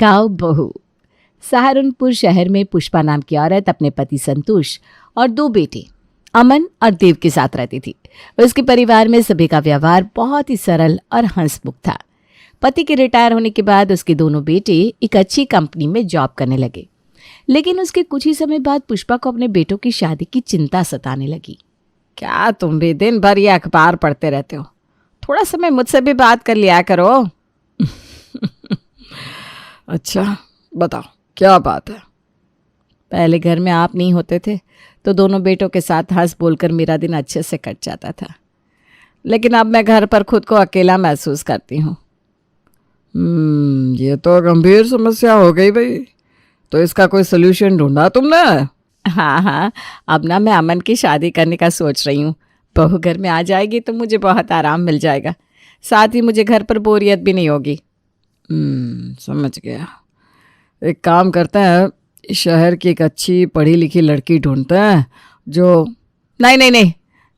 गाँव बहू। सहारनपुर शहर में पुष्पा नाम की औरत अपने पति संतोष और 2 बेटे अमन और देव के साथ रहती थी। उसके परिवार में सभी का व्यवहार बहुत ही सरल और हंसमुख था। पति के रिटायर होने के बाद उसके दोनों बेटे एक अच्छी कंपनी में जॉब करने लगे, लेकिन उसके कुछ ही समय बाद पुष्पा को अपने बेटों की शादी की चिंता सताने लगी। क्या तुम भी दिन भर ये अखबार पढ़ते रहते हो? थोड़ा समय मुझसे भी बात कर लिया करो। अच्छा बताओ क्या बात है? पहले घर में आप नहीं होते थे तो दोनों बेटों के साथ हंस बोलकर मेरा दिन अच्छे से कट जाता था, लेकिन अब मैं घर पर खुद को अकेला महसूस करती हूँ। ये तो गंभीर समस्या हो गई भाई। तो इसका कोई सलूशन ढूंढा तुमने? हाँ, अब ना मैं अमन की शादी करने का सोच रही हूँ। बहू घर में आ जाएगी तो मुझे बहुत आराम मिल जाएगा, साथ ही मुझे घर पर बोरियत भी नहीं होगी। समझ गया। एक काम करते हैं, शहर की एक अच्छी पढ़ी लिखी लड़की ढूंढते हैं जो... नहीं,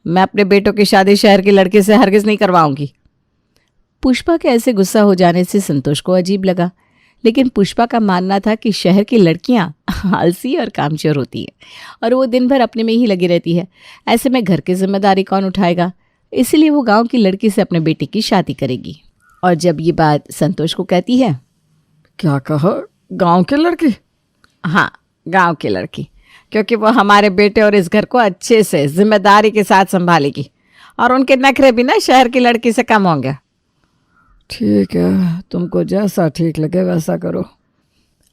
मैं अपने बेटों की शादी शहर की लड़के से हरगिज नहीं करवाऊंगी। पुष्पा के ऐसे गुस्सा हो जाने से संतोष को अजीब लगा, लेकिन पुष्पा का मानना था कि शहर की लड़कियां आलसी और कामचोर होती हैं और वो दिन भर अपने में ही लगी रहती है। ऐसे में घर की जिम्मेदारी कौन उठाएगा? इसीलिए वो गांव की लड़की से अपने बेटे की शादी करेगी। और जब ये बात संतोष को कहती है... क्या कहा? गांव की लड़की? हाँ, गांव की लड़की, क्योंकि वो हमारे बेटे और इस घर को अच्छे से जिम्मेदारी के साथ संभालेगी और उनके नखरे भी ना शहर की लड़की से कम होंगे। ठीक है, तुमको जैसा ठीक लगे वैसा करो।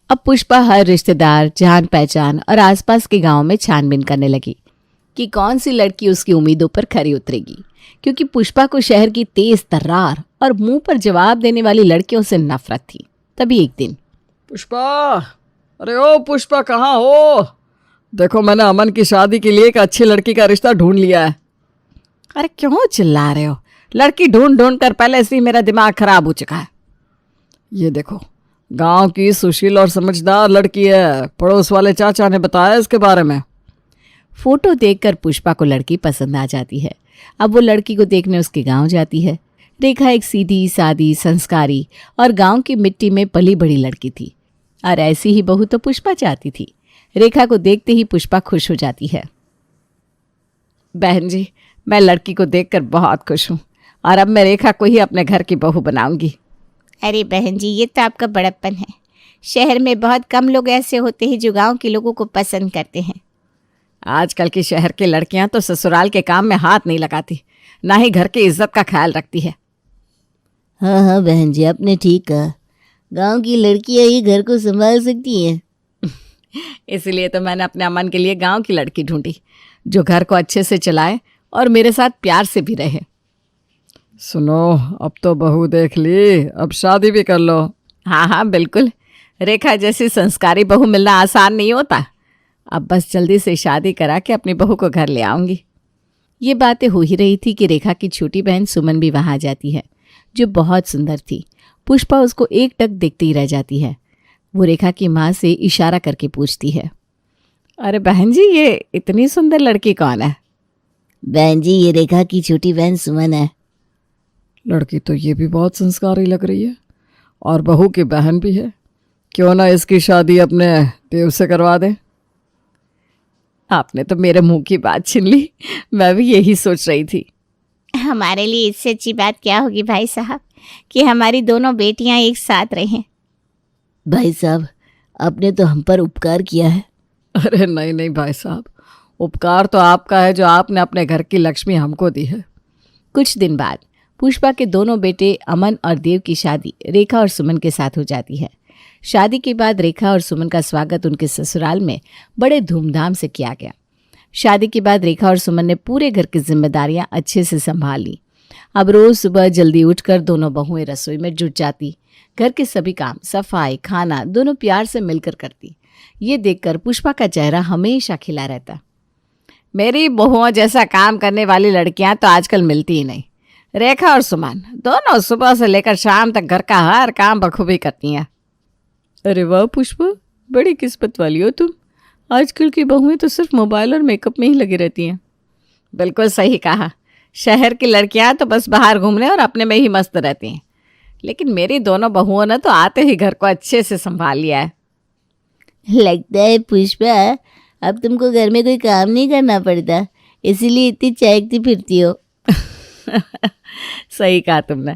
अब पुष्पा हर रिश्तेदार, जान पहचान और आसपास के गांव में छानबीन करने लगी कि कौन सी लड़की उसकी उम्मीदों पर खरी उतरेगी, क्योंकि पुष्पा को शहर की तेज तर्रार और मुंह पर जवाब देने वाली लड़कियों से नफरत थी। तभी एक दिन... पुष्पा, अरे ओ पुष्पा, कहाँ हो? देखो मैंने अमन की शादी के लिए एक अच्छी लड़की का रिश्ता ढूंढ लिया है। अरे क्यों चिल्ला रहे हो? लड़की ढूंढ कर पहले से ही मेरा दिमाग खराब हो चुका है। ये देखो, गांव की सुशील और समझदार लड़की है। पड़ोस वाले चाचा ने बताया इसके बारे में। फोटो देखकर पुष्पा को लड़की पसंद आ जाती है। अब वो लड़की को देखने उसके गांव जाती है। रेखा एक सीधी सादी, संस्कारी और गांव की मिट्टी में पली बड़ी लड़की थी, और ऐसी ही बहू तो पुष्पा चाहती थी। रेखा को देखते ही पुष्पा खुश हो जाती है। बहन जी, मैं लड़की को देखकर बहुत खुश हूँ और अब मैं रेखा को ही अपने घर की बहू बनाऊंगी। अरे बहन जी, ये तो आपका बड़प्पन है। शहर में बहुत कम लोग ऐसे होते हैं जो गांव के लोगों को पसंद करते हैं। आजकल की शहर की लड़कियां तो ससुराल के काम में हाथ नहीं लगाती, ना ही घर की इज्जत का ख्याल रखती है। हाँ बहन जी, आपने ठीक कहा। गांव की लड़कियां ही घर को संभाल सकती हैं। इसलिए तो मैंने अपने अमन के लिए गांव की लड़की ढूंढी जो घर को अच्छे से चलाए और मेरे साथ प्यार से भी रहे। सुनो, अब तो बहू देख ली, अब शादी भी कर लो। हाँ, बिल्कुल। रेखा जैसी संस्कारी बहू मिलना आसान नहीं होता। अब बस जल्दी से शादी करा के अपनी बहू को घर ले आऊंगी। ये बातें हो ही रही थी कि रेखा की छोटी बहन सुमन भी वहां आ जाती है, जो बहुत सुंदर थी। पुष्पा उसको एकटक देखती ही रह जाती है। वो रेखा की माँ से इशारा करके पूछती है, अरे बहन जी, ये इतनी सुंदर लड़की कौन है? बहन जी, ये रेखा की छोटी बहन सुमन है। लड़की तो ये भी बहुत संस्कारी लग रही है और बहू की बहन भी है। क्यों ना इसकी शादी अपने देव से करवा दें? आपने तो मेरे मुंह की बात छीन ली। मैं भी यही सोच रही थी। हमारे लिए इससे अच्छी बात क्या होगी भाई साहब कि हमारी दोनों बेटियां एक साथ रहें। भाई साहब, आपने तो हम पर उपकार किया है। अरे नहीं भाई साहब, उपकार तो आपका है जो आपने अपने घर की लक्ष्मी हमको दी है। कुछ दिन बाद पुष्पा के दोनों बेटे अमन और देव की शादी रेखा और सुमन के साथ हो जाती है। शादी के बाद रेखा और सुमन का स्वागत उनके ससुराल में बड़े धूमधाम से किया गया। शादी के बाद रेखा और सुमन ने पूरे घर की जिम्मेदारियां अच्छे से संभाल ली। अब रोज सुबह जल्दी उठकर दोनों बहुएं रसोई में जुट जाती। घर के सभी काम, सफाई, खाना दोनों प्यार से मिलकर करती। ये देखकर पुष्पा का चेहरा हमेशा खिला रहता। मेरी बहुओं जैसा काम करने वाली लड़कियां तो आजकल मिलती ही नहीं। रेखा और सुमन दोनों सुबह से लेकर शाम तक घर का हर काम बखूबी करती हैं। अरे वाह पुष्पा, बड़ी किस्मत वाली हो तुम। आजकल की बहुएं तो सिर्फ मोबाइल और मेकअप में ही लगी रहती हैं। बिल्कुल सही कहा। शहर की लड़कियां तो बस बाहर घूमने और अपने में ही मस्त रहती हैं। लेकिन मेरी दोनों बहुओं ने तो आते ही घर को अच्छे से संभाल लिया है। लगता है पुष्पा, अब तुमको घर में कोई काम नहीं करना पड़ता, इसीलिए इतनी चहकती फिरती हो। सही कहा तुमने।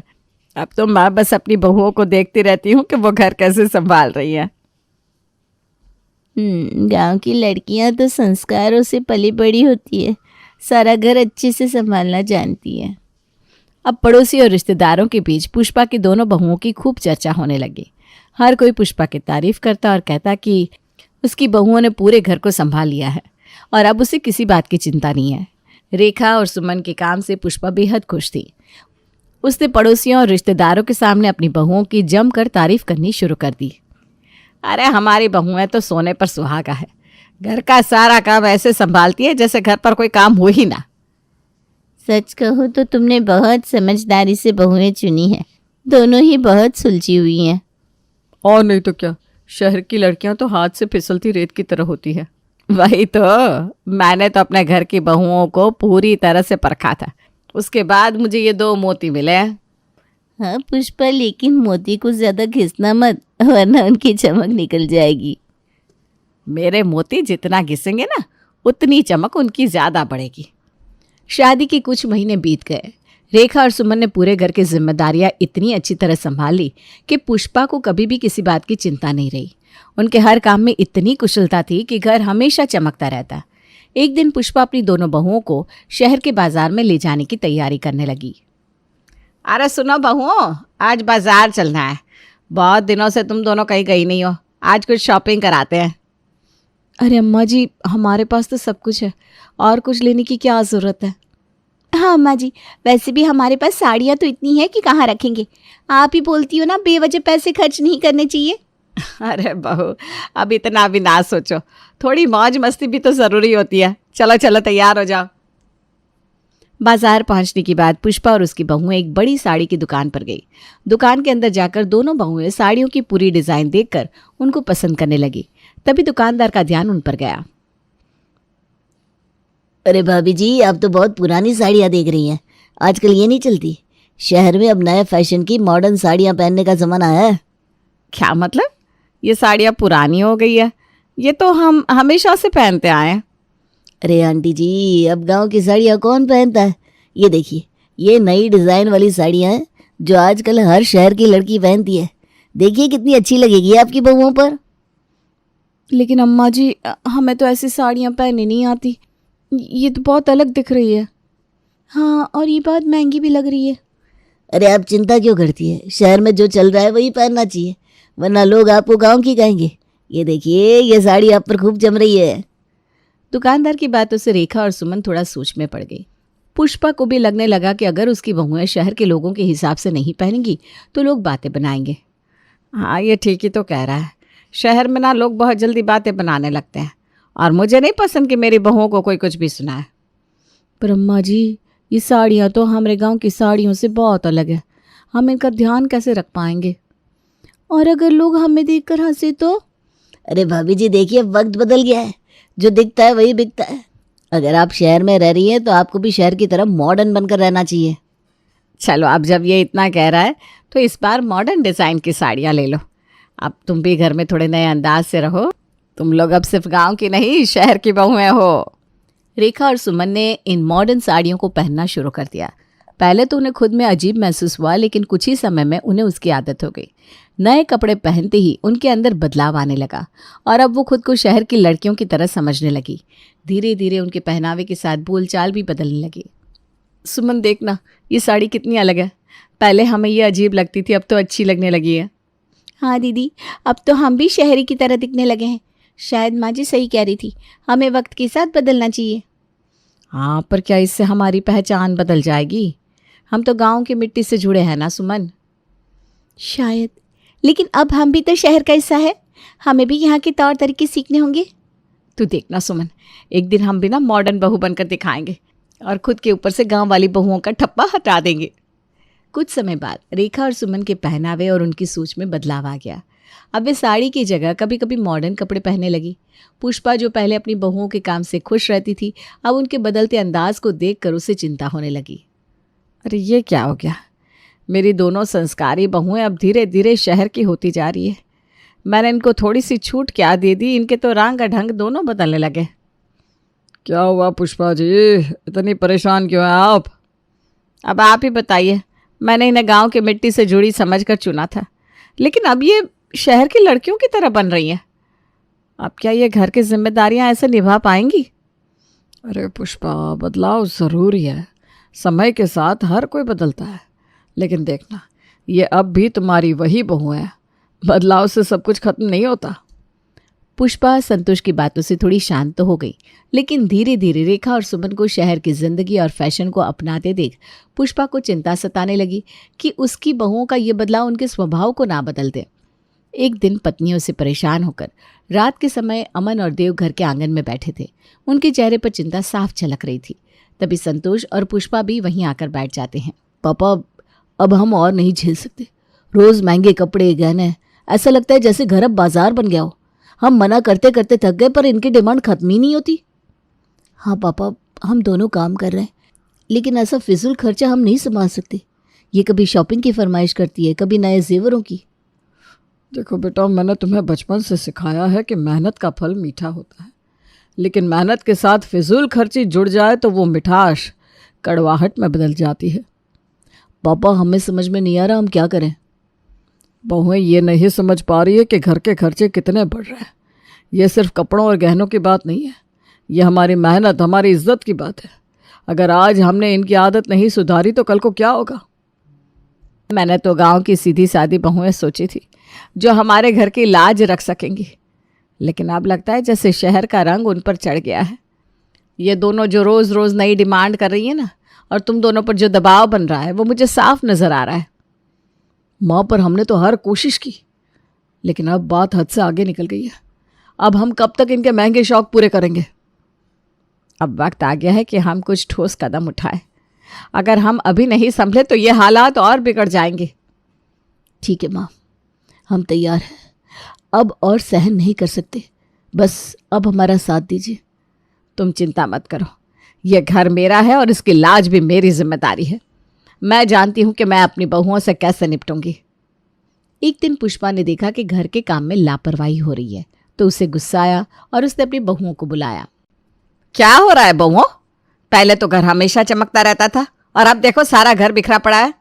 अब तो मैं बस अपनी बहुओं को देखती रहती हूँ कि वो घर कैसे संभाल रही है। गांव की लड़कियां तो संस्कारों से पली बड़ी होती है, सारा घर अच्छे से संभालना जानती है। अब पड़ोसी और रिश्तेदारों के बीच पुष्पा की दोनों बहुओं की खूब चर्चा होने लगी। हर कोई पुष्पा की तारीफ करता और कहता कि उसकी बहुओं ने पूरे घर को संभाल लिया है और अब उसे किसी बात की चिंता नहीं है। रेखा और सुमन के काम से पुष्पा बेहद खुश थी। उसने पड़ोसियों और रिश्तेदारों के सामने अपनी बहुओं की जमकर तारीफ करनी शुरू कर दी। अरे हमारी बहुएं तो सोने पर सुहागा है, घर का सारा काम ऐसे संभालती है जैसे घर पर कोई काम हो ही ना। सच कहूँ तो तुमने बहुत समझदारी से बहुएं चुनी है, दोनों ही बहुत सुलझी हुई हैं। और नहीं तो क्या, शहर की लड़कियां तो हाथ से फिसलती रेत की तरह होती है। वही तो, मैंने तो अपने घर की बहुओं को पूरी तरह से परखा था, उसके बाद मुझे ये 2 मोती मिले हैं। हाँ पुष्पा, लेकिन मोती को ज़्यादा घिसना मत, वरना उनकी चमक निकल जाएगी। मेरे मोती जितना घिसेंगे ना, उतनी चमक उनकी ज़्यादा बढ़ेगी। शादी के कुछ महीने बीत गए। रेखा और सुमन ने पूरे घर की जिम्मेदारियां इतनी अच्छी तरह संभाली कि पुष्पा को कभी भी किसी बात की चिंता नहीं रही। उनके हर काम में इतनी कुशलता थी कि घर हमेशा चमकता रहता। एक दिन पुष्पा अपनी दोनों बहुओं को शहर के बाजार में ले जाने की तैयारी करने लगी। अरे सुनो बहुओं, आज बाजार चलना है, बहुत दिनों से तुम दोनों कहीं गई नहीं हो, आज कुछ शॉपिंग कराते हैं। अरे अम्मा जी, हमारे पास तो सब कुछ है, और कुछ लेने की क्या ज़रूरत है। हाँ अम्मा जी, वैसे भी हमारे पास साड़ियाँ तो इतनी है कि कहाँ रखेंगे। आप ही बोलती हो ना, बेवजह पैसे खर्च नहीं करने चाहिए। अरे बहू, अब इतना भी ना सोचो, थोड़ी मौज मस्ती भी तो ज़रूरी होती है। चलो चलो तैयार हो जाओ। बाजार पहुंचने के बाद पुष्पा और उसकी बहुएं एक बड़ी साड़ी की दुकान पर गई। दुकान के अंदर जाकर दोनों बहुएं साड़ियों की पूरी डिज़ाइन देखकर उनको पसंद करने लगी। तभी दुकानदार का ध्यान उन पर गया। अरे भाभी जी, आप तो बहुत पुरानी साड़ियाँ देख रही हैं, आजकल ये नहीं चलती। शहर में अब नए फैशन की मॉडर्न साड़ियाँ पहनने का ज़माना है। क्या मतलब? ये साड़ियाँ पुरानी हो गई है? ये तो हम हमेशा से पहनते आए हैं। अरे आंटी जी, अब गांव की साड़ियाँ कौन पहनता है? ये देखिए, ये नई डिज़ाइन वाली साड़ियाँ हैं जो आजकल हर शहर की लड़की पहनती है। देखिए कितनी अच्छी लगेगी आपकी बहुओं पर। लेकिन अम्मा जी, हमें तो ऐसी साड़ियाँ पहननी नहीं आती, ये तो बहुत अलग दिख रही है। हाँ, और ये बहुत महंगी भी लग रही है। अरे आप चिंता क्यों करती है, शहर में जो चल रहा है वही पहनना चाहिए, वरना लोग आपको गांव की कहेंगे। ये देखिए, ये साड़ी आप पर खूब जम रही है। दुकानदार की बातों से रेखा और सुमन थोड़ा सोच में पड़ गई। पुष्पा को भी लगने लगा कि अगर उसकी बहुएं शहर के लोगों के हिसाब से नहीं पहनेंगी तो लोग बातें बनाएंगे। हाँ, ये ठीक ही तो कह रहा है। शहर में ना लोग बहुत जल्दी बातें बनाने लगते हैं, और मुझे नहीं पसंद कि मेरी बहुओं को कोई कुछ भी सुनाए। पर अम्मा जी, ये साड़ियाँ तो हमारे गांव की साड़ियों से बहुत अलग है, हम इनका ध्यान कैसे रख पाएंगे? और अगर लोग हमें देखकर हंसे तो? अरे भाभी जी देखिए, वक्त बदल गया है, जो दिखता है वही बिकता है। अगर आप शहर में रह रही हैं तो आपको भी शहर की तरह मॉडर्न बनकर रहना चाहिए। चलो, अब जब ये इतना कह रहा है तो इस बार मॉडर्न डिज़ाइन की साड़ियाँ ले लो। अब तुम भी घर में थोड़े नए अंदाज से रहो, तुम लोग अब सिर्फ गांव की नहीं शहर की बहुएं हो। रेखा और सुमन ने इन मॉडर्न साड़ियों को पहनना शुरू कर दिया। पहले तो उन्हें खुद में अजीब महसूस हुआ, लेकिन कुछ ही समय में उन्हें उसकी आदत हो गई। नए कपड़े पहनते ही उनके अंदर बदलाव आने लगा और अब वो खुद को शहर की लड़कियों की तरह समझने लगी। धीरे धीरे उनके पहनावे के साथ बोलचाल भी बदलने लगी। सुमन देखना, ये साड़ी कितनी अलग है, पहले हमें ये अजीब लगती थी, अब तो अच्छी लगने लगी है। हाँ दीदी, अब तो हम भी शहरी की तरह दिखने लगे हैं। शायद माँ जी सही कह रही थी, हमें वक्त के साथ बदलना चाहिए। हाँ, पर क्या इससे हमारी पहचान बदल जाएगी? हम तो गांव की मिट्टी से जुड़े हैं ना सुमन। शायद, लेकिन अब हम भी तो शहर का हिस्सा है, हमें भी यहाँ के तौर तरीके सीखने होंगे। तू देखना सुमन, एक दिन हम भी ना मॉडर्न बहू बनकर दिखाएंगे और खुद के ऊपर से गांव वाली बहुओं का ठप्पा हटा देंगे। कुछ समय बाद रेखा और सुमन के पहनावे और उनकी सोच में बदलाव आ गया। अब वे साड़ी की जगह कभी कभी मॉडर्न कपड़े पहनने लगी। पुष्पा, जो पहले अपनी बहुओं के काम से खुश रहती थी, अब उनके बदलते अंदाज को देखकर उसे चिंता होने लगी। अरे ये क्या हो गया? मेरी दोनों संस्कारी बहुएं अब धीरे धीरे शहर की होती जा रही है। मैंने इनको थोड़ी सी छूट क्या दे दी, इनके तो रंग ढंग दोनों बदलने लगे। क्या हुआ पुष्पा जी, इतनी परेशान क्यों हैं आप? अब आप ही बताइए। मैंने इन्हें गांव की मिट्टी से जुड़ी समझकर चुना था, लेकिन अब ये शहर की लड़कियों की तरह बन रही हैं। अब क्या ये घर की जिम्मेदारियां ऐसे निभा पाएंगी? अरे पुष्पा, बदलाव ज़रूरी है। समय के साथ हर कोई बदलता है, लेकिन देखना, ये अब भी तुम्हारी वही बहू है। बदलाव से सब कुछ खत्म नहीं होता। पुष्पा संतोष की बातों से थोड़ी शांत तो हो गई, लेकिन धीरे धीरे रेखा और सुमन को शहर की जिंदगी और फैशन को अपनाते देख पुष्पा को चिंता सताने लगी कि उसकी बहुओं का ये बदलाव उनके स्वभाव को ना बदल दे। एक दिन पत्नियों से परेशान होकर रात के समय अमन और देव घर के आंगन में बैठे थे। उनके चेहरे पर चिंता साफ झलक रही थी। तभी संतोष और पुष्पा भी वहीं आकर बैठ जाते हैं। पापा, अब हम और नहीं झेल सकते। रोज महंगे कपड़े, गहने, ऐसा लगता है जैसे घर अब बाजार बन गया हो। हम मना करते करते थक गए, पर इनकी डिमांड खत्म ही नहीं होती। हाँ पापा, हम दोनों काम कर रहे हैं, लेकिन ऐसा फिजूल खर्चा हम नहीं संभाल सकते। ये कभी शॉपिंग की फरमाइश करती है, कभी नए जेवरों की। देखो बेटा, मैंने तुम्हें बचपन से सिखाया है कि मेहनत का फल मीठा होता है, लेकिन मेहनत के साथ फिजूल खर्ची जुड़ जाए तो वो मिठास कड़वाहट में बदल जाती है। पापा, हमें समझ में नहीं आ रहा हम क्या करें। बहुएं ये नहीं समझ पा रही है कि घर के खर्चे कितने बढ़ रहे हैं। ये सिर्फ कपड़ों और गहनों की बात नहीं है, ये हमारी मेहनत, हमारी इज्जत की बात है। अगर आज हमने इनकी आदत नहीं सुधारी तो कल को क्या होगा? मैंने तो गांव की सीधी सादी बहुएं सोची थी जो हमारे घर की लाज रख सकेंगी, लेकिन अब लगता है जैसे शहर का रंग उन पर चढ़ गया है। ये दोनों जो रोज़ रोज़ नई डिमांड कर रही है ना, और तुम दोनों पर जो दबाव बन रहा है, वो मुझे साफ नज़र आ रहा है। माँ, पर हमने तो हर कोशिश की, लेकिन अब बात हद से आगे निकल गई है। अब हम कब तक इनके महंगे शौक पूरे करेंगे? अब वक्त आ गया है कि हम कुछ ठोस कदम उठाएं। अगर हम अभी नहीं संभले तो ये हालात और बिगड़ जाएंगे। ठीक है माँ, हम तैयार हैं। अब और सहन नहीं कर सकते, बस अब हमारा साथ दीजिए। तुम चिंता मत करो, यह घर मेरा है और इसकी लाज भी मेरी जिम्मेदारी है। मैं जानती हूँ कि मैं अपनी बहुओं से कैसे निपटूंगी। एक दिन पुष्पा ने देखा कि घर के काम में लापरवाही हो रही है, तो उसे गुस्सा आया और उसने अपनी बहुओं को बुलाया। क्या हो रहा है बहुओं? पहले तो घर हमेशा चमकता रहता था और अब देखो सारा घर बिखरा पड़ा है।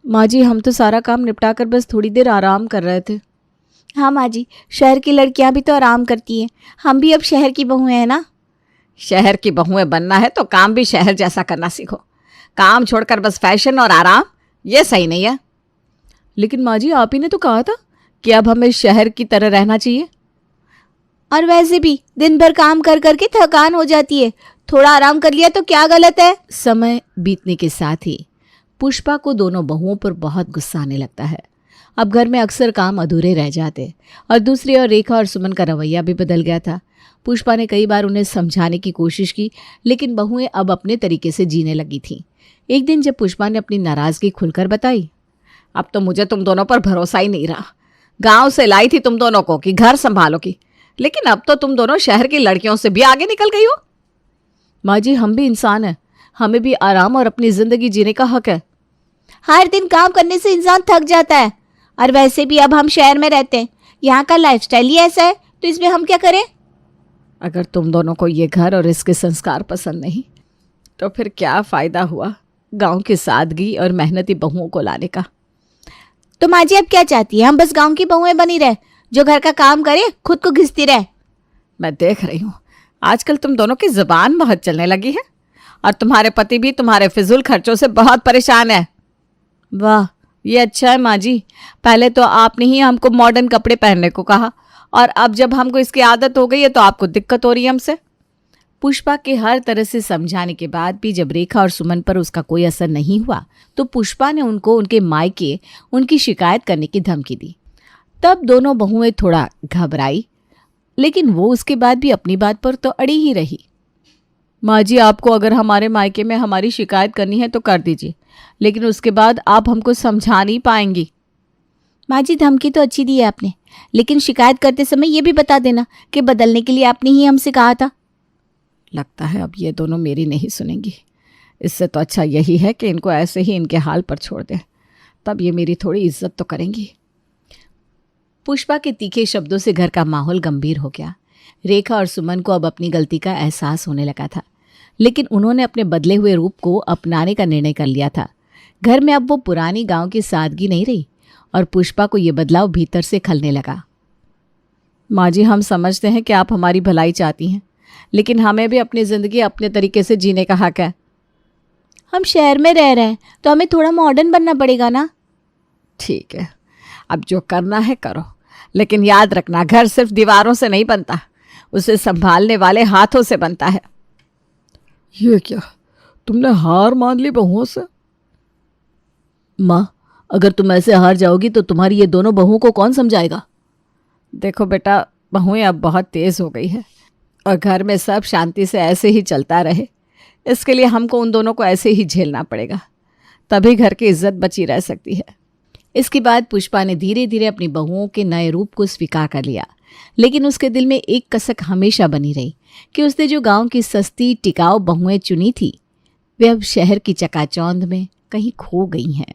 माँ जी, हम तो सारा काम निपटा कर बस थोड़ी देर आराम कर रहे थे। हाँ माँ जी, शहर की लड़कियां भी तो आराम करती हैं। हम भी अब शहर की बहुएं हैं ना। शहर की बहुएं बनना है तो काम भी शहर जैसा करना सीखो। काम छोड़कर बस फैशन और आराम, ये सही नहीं है। लेकिन माँ जी, आप ही ने तो कहा था कि अब हमें शहर की तरह रहना चाहिए। और वैसे भी दिन भर काम कर करके थकान हो जाती है, थोड़ा आराम कर लिया तो क्या गलत है। समय बीतने के साथ ही पुष्पा को दोनों बहुओं पर बहुत गुस्सा आने लगता है। अब घर में अक्सर काम अधूरे रह जाते और दूसरी ओर रेखा और सुमन का रवैया भी बदल गया था। पुष्पा ने कई बार उन्हें समझाने की कोशिश की, लेकिन बहुएं अब अपने तरीके से जीने लगी थीं। एक दिन जब पुष्पा ने अपनी नाराज़गी खुलकर बताई, अब तो मुझे तुम दोनों पर भरोसा ही नहीं रहा। गांव से लाई थी तुम दोनों को कि घर संभालो की, लेकिन अब तो तुम दोनों शहर की लड़कियों से भी आगे निकल गई हो। माँ जी, हम भी इंसान हैं, हमें भी आराम और अपनी ज़िंदगी जीने का हक है। हर दिन काम करने से इंसान थक जाता है, और वैसे भी अब हम शहर में रहते हैं, यहाँ का लाइफस्टाइल ही ऐसा है, तो इसमें हम क्या करें। अगर तुम दोनों को ये घर और इसके संस्कार पसंद नहीं तो फिर क्या फ़ायदा हुआ गांव की सादगी और मेहनती बहुओं को लाने का। तो माँ जी अब क्या चाहती है? हम बस गांव की बहुएं बनी रहे, जो घर का काम करे खुद को घिसती रहे। मैं देख रही हूँ आजकल तुम दोनों की जुबान बहुत चलने लगी है, और तुम्हारे पति भी तुम्हारे फिजूल खर्चों से बहुत परेशान है। वाह, ये अच्छा है माँ जी। पहले तो आपने ही हमको मॉडर्न कपड़े पहनने को कहा, और अब जब हमको इसकी आदत हो गई है तो आपको दिक्कत हो रही है हमसे। पुष्पा के हर तरह से समझाने के बाद भी जब रेखा और सुमन पर उसका कोई असर नहीं हुआ, तो पुष्पा ने उनको उनके मायके उनकी शिकायत करने की धमकी दी। तब दोनों बहुएं थोड़ा घबराई, लेकिन वो उसके बाद भी अपनी बात पर तो अड़ी ही रही। माँ जी, आपको अगर हमारे मायके में हमारी शिकायत करनी है तो कर दीजिए, लेकिन उसके बाद आप हमको समझा नहीं पाएंगी। माँ जी, धमकी तो अच्छी दी है आपने, लेकिन शिकायत करते समय ये भी बता देना कि बदलने के लिए आपने ही हमसे कहा था। लगता है अब ये दोनों मेरी नहीं सुनेंगी। इससे तो अच्छा यही है कि इनको ऐसे ही इनके हाल पर छोड़ दें। तब ये मेरी थोड़ी इज्जत तो करेंगी। पुष्पा के तीखे शब्दों से घर का माहौल गंभीर हो गया। रेखा और सुमन को अब अपनी गलती का एहसास होने लगा था, लेकिन उन्होंने अपने बदले हुए रूप को अपनाने का निर्णय कर लिया था। घर में अब वो पुरानी गांव की सादगी नहीं रही और पुष्पा को ये बदलाव भीतर से खलने लगा। माँ जी, हम समझते हैं कि आप हमारी भलाई चाहती हैं, लेकिन हमें भी अपनी ज़िंदगी अपने तरीके से जीने का हक है। हम शहर में रह रहे हैं तो हमें थोड़ा मॉडर्न बनना पड़ेगा ना। ठीक है, अब जो करना है करो, लेकिन याद रखना घर सिर्फ दीवारों से नहीं बनता, उसे संभालने वाले हाथों से बनता है। ये क्या, तुमने हार मान ली बहुओं से? माँ, अगर तुम ऐसे हार जाओगी तो तुम्हारी ये दोनों बहुओं को कौन समझाएगा? देखो बेटा, बहुएं अब बहुत तेज़ हो गई है और घर में सब शांति से ऐसे ही चलता रहे, इसके लिए हमको उन दोनों को ऐसे ही झेलना पड़ेगा, तभी घर की इज्जत बची रह सकती है। इसके बाद पुष्पा ने धीरे धीरे अपनी बहुओं के नए रूप को स्वीकार कर लिया, लेकिन उसके दिल में एक कसक हमेशा बनी रही कि उसने जो गांव की सस्ती टिकाऊ बहुएं चुनी थी वे अब शहर की चकाचौंध में कहीं खो गई हैं।